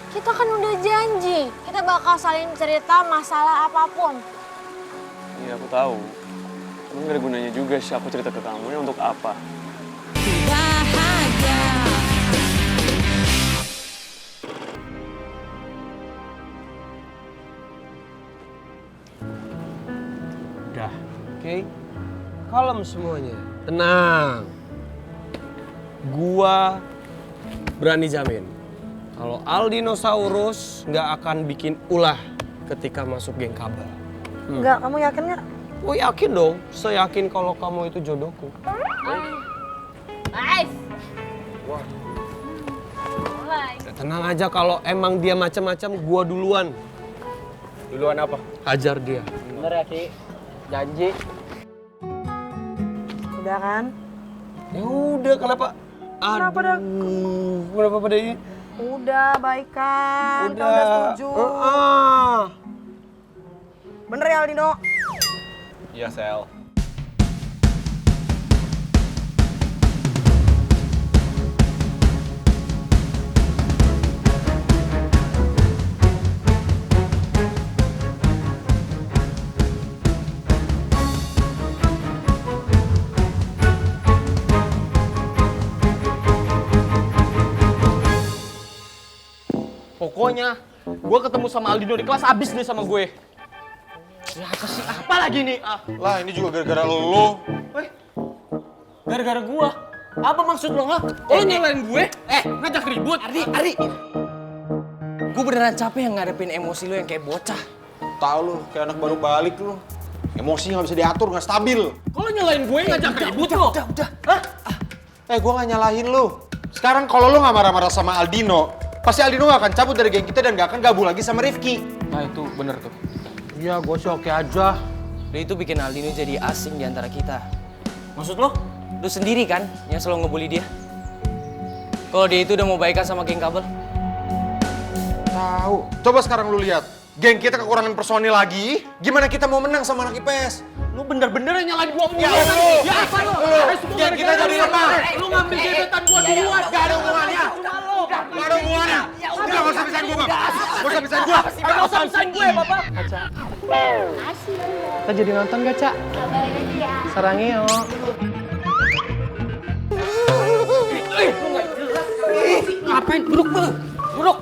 Kita kan udah janji, kita bakal saling cerita masalah apapun. Iya, aku tahu. Emang gak ada gunanya juga sih aku cerita ke kamu, ya untuk apa? Bahagia. Udah, oke? Kalem semuanya, tenang. Gua berani jamin kalau Aldinosaurus nggak akan bikin ulah ketika masuk geng kabel. Enggak, kamu yakin nggak? Gue yakin dong, seyakin kalau kamu itu jodohku. Guys. Wah. Mulai. Tenang aja, kalau emang dia macam-macam, gua duluan. Duluan apa? Hajar dia. Bener ya, Ki? Janji. Udah kan? Ya udah, kenapa? Kenapa dah? Kenapa pada ini? Udah, baikan. Kita udah setuju. Bener ya Aldino? Iya, Sel. Pokoknya, gue ketemu sama Aldino di kelas abis deh sama gue. Ya apa sih? Apa lagi nih? Lah ini juga gara-gara lo. Gara-gara gue? Apa maksud lo, ha? Lo nyalain gue? Ngajak ribut? Ari. Gue beneran capek yang ngadepin emosi lo yang kayak bocah. Tahu lu, kayak anak baru balik lu. Emosi nggak bisa diatur, nggak stabil. Kalau nyalain gue ngajak ribut lo? Udah. Hah? Gue nggak nyalahin lu. Sekarang kalau lu nggak marah-marah sama Aldino, pasti Aldino nggak akan cabut dari geng kita dan nggak akan gabung lagi sama Rifki. Nah itu bener tuh. Iya, gue sih oke aja. Lo itu bikin Aldino jadi asing di antara kita. Maksud lo? Lo sendiri kan yang selalu ngebully dia? Kalau dia itu udah mau baikan sama geng kabel? Tahu. Coba sekarang lu lihat, geng kita kekurangan personil lagi. Gimana kita mau menang sama anak IPS? Lu bener-bener nyalain gue mulu. Ya lu. Ya apa lo? Geng kita jadi lemah. Lu ngambil gebetan gue duluan. Gak ada hubungannya. Gak ada hubungannya. Udah, gak usah pisahin gue, Bang. Gak usah pisahin gue. Gak usah pisahin gue, Bapak. Kita jadi nonton gak, Cak? Sarangnya yuk. Ngapain? Duduk.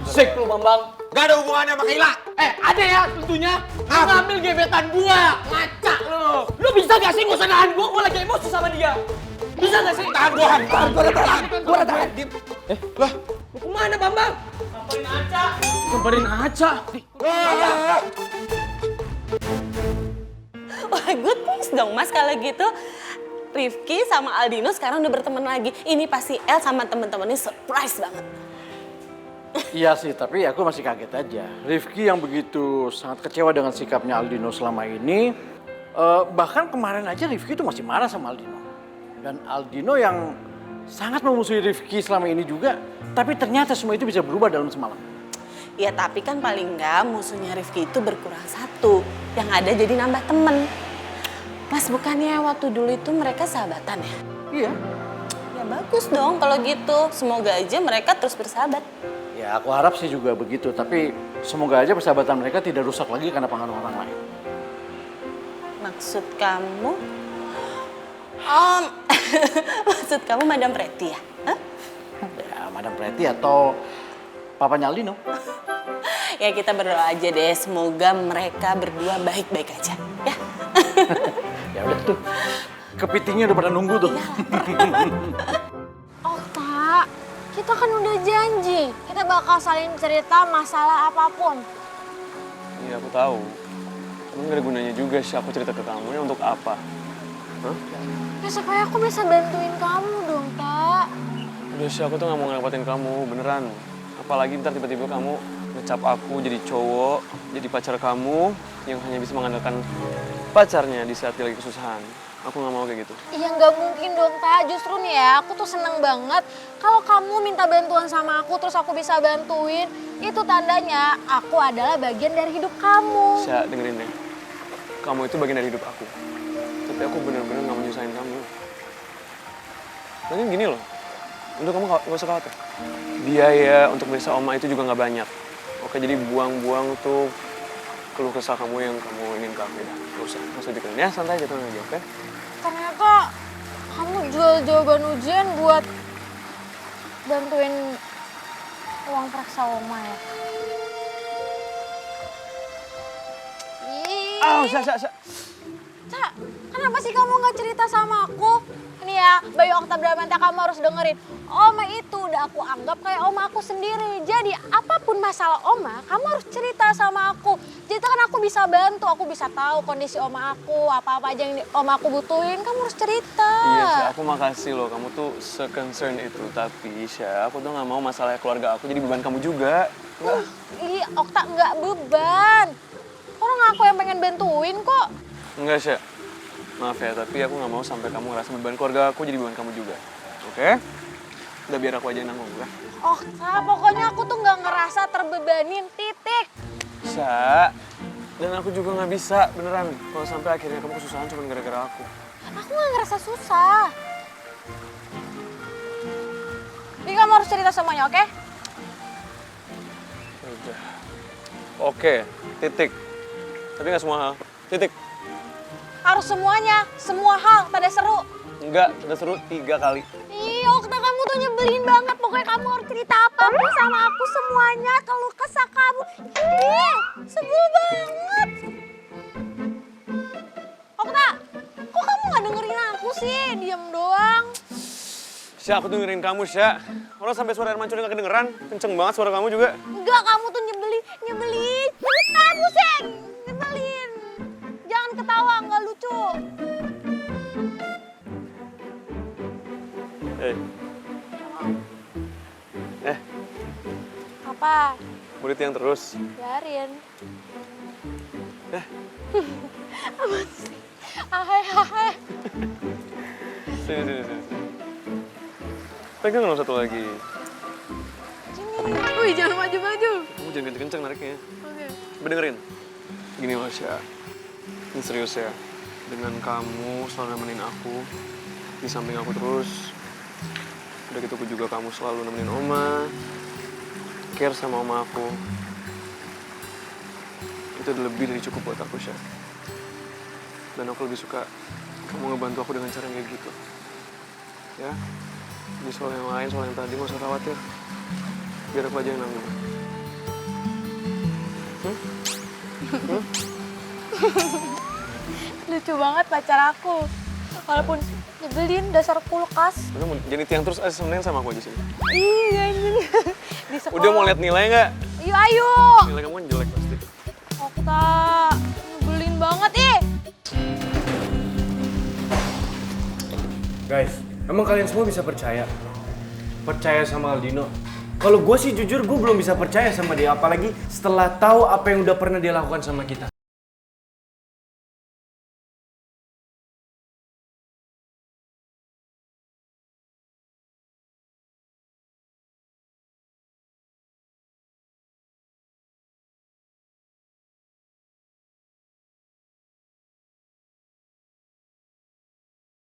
Sik lu, Bambang. Gak ada hubungannya sama Kaila. Ada ya tentunya. Lu ngambil gebetan gua. Ngaca lu. Lu bisa gak sih ngusah nahan gua lagi emosi sama dia? Bisa gak sih? Tahan gua, Han. Gua udah tahan. Lah, Lu kemana, Bambang? Samperin Aca. Wah, good news dong Mas kalau gitu. Rifki sama Aldino sekarang udah berteman lagi. Ini pasti El sama temen-temennya surprise banget. Iya sih, tapi aku masih kaget aja. Rifki yang begitu sangat kecewa dengan sikapnya Aldino selama ini. Bahkan kemarin aja Rifki itu masih marah sama Aldino. Dan Aldino yang sangat memusuhi Rifki selama ini juga. Tapi ternyata semua itu bisa berubah dalam semalam. Ya tapi kan paling enggak musuhnya Rifki itu berkurang satu. Yang ada jadi nambah temen. Mas bukannya waktu dulu itu mereka sahabatan ya? Iya. Ya bagus dong kalau gitu. Semoga aja mereka terus bersahabat. Ya aku harap sih juga begitu. Tapi semoga aja persahabatan mereka tidak rusak lagi karena pengaruh orang lain. Maksud kamu? Maksud kamu Madam Pretty ya? Hah? Ya Madam Pretty atau papanya Aldino. Ya kita berdoa aja deh. Semoga mereka berdua baik-baik aja. Ya. Ya udah tuh. Kepitingnya udah pada nunggu tuh. Ota, kita kan udah janji, kita bakal saling cerita masalah apapun. Iya, aku tahu. Emang gak ada gunanya juga sih aku cerita ke kamu, ya untuk apa? Hah? Ya supaya aku bisa bantuin kamu dong, Kak. Udah sih, aku tuh gak mau ngerepotin kamu, beneran. Apalagi ntar tiba-tiba kamu ngecap aku jadi cowok, jadi pacar kamu yang hanya bisa mengandalkan pacarnya di saat dia lagi kesusahan. Aku gak mau kayak gitu. Iya nggak mungkin dong, Kak. Justru nih ya, aku tuh seneng banget kalau kamu minta bantuan sama aku terus aku bisa bantuin. Itu tandanya aku adalah bagian dari hidup kamu. Saya dengerin deh. Kamu itu bagian dari hidup aku. Tapi aku bener-bener gak mau nyusahin kamu. Lagian gini loh, Udah kamu gak usah khawatir. Biaya untuk meriksa Oma itu juga nggak banyak. Oke, jadi buang-buang tuh keluh kesah kamu yang kamu ingin ke aku ya. Gak usah dipikirin ya, santai aja tenang aja, oke? Ternyata kamu jual jawaban ujian buat bantuin uang periksa Oma ya. Sa, kenapa sih kamu nggak cerita sama aku? Ini ya, Bayu Okta Bramanta, kamu harus dengerin. Oma itu udah aku anggap kayak oma aku sendiri. Jadi apapun masalah Oma, kamu harus cerita sama aku. Jadi kan aku bisa bantu, aku bisa tahu kondisi Oma aku, apa-apa aja yang Oma aku butuhin, kamu harus cerita. Iya, Sya, aku makasih loh. Kamu tuh se-concern itu. Tapi, Sya, aku tuh nggak mau masalah keluarga aku jadi beban kamu juga. Ih, Okta nggak beban. Orang aku yang pengen bantuin kok. Enggak, Sya. Maaf ya, tapi aku nggak mau sampai kamu ngerasa beban keluarga aku jadi beban kamu juga. Oke? Udah biar aku aja yang nanggung, ya. Okta, pokoknya aku tuh nggak ngerasa terbebanin, titik. Sya, dan aku juga nggak bisa, beneran. Kalau sampai akhirnya kamu kesusahan cuma gara-gara aku. Aku nggak ngerasa susah. Ini kamu harus cerita semuanya, oke? Udah. Oke, titik. Tapi nggak semua hal. Titik. Harus semuanya, semua hal, tanda seru. Enggak, udah seru 3 kali. Ih, Okta, kamu tuh nyebelin banget. Pokoknya kamu harus cerita apapun sama aku semuanya. Keluh kesah kamu. Ih, sebel banget. Okta, kok kamu nggak dengerin aku sih? Diam doang. Sya, aku tuh dengerin kamu, Sya. Orang sampai suara air mancurnya nggak kedengeran. Kenceng banget suara kamu juga. Enggak, kamu tuh nyebelin. Nyebelin kamu, Sen. Nyebelin. Jangan ketawa, nggak lucu. Apa? Murid yang terus. Biarin. Eh. Apa sih? Ahai. Sini. Pegang dong satu lagi. Sini. Wih, jangan maju-maju. Kamu jangan kenceng-kenceng nariknya. Oke. Coba dengerin. Gini loh, Sya. Ini serius ya. Dengan kamu selalu nemenin aku, di samping aku terus. Udah gitu juga kamu selalu nemenin Oma, care sama Oma aku. Itu udah lebih dari cukup buat aku, Sya. Dan aku lebih suka kamu ngebantu aku dengan cara yang kayak gitu. Ya, di soal yang lain, soal yang tadi, gak usah khawatir. Biar aku aja yang nanggung. Lucu banget pacar aku. Walaupun nyebelin, dasar kulkas. Udah mau jadi tiang terus semenin sama aku aja sini. Iya, ini. Di sekolah. Udah mau lihat nilai nggak? Yuk, ayo. Nilai kamu kan jelek pasti. Okta, nyebelin banget ih. Guys, emang kalian semua bisa percaya? Percaya sama Aldino? Kalau gue sih jujur gue belum bisa percaya sama dia, apalagi setelah tahu apa yang udah pernah dia lakukan sama kita.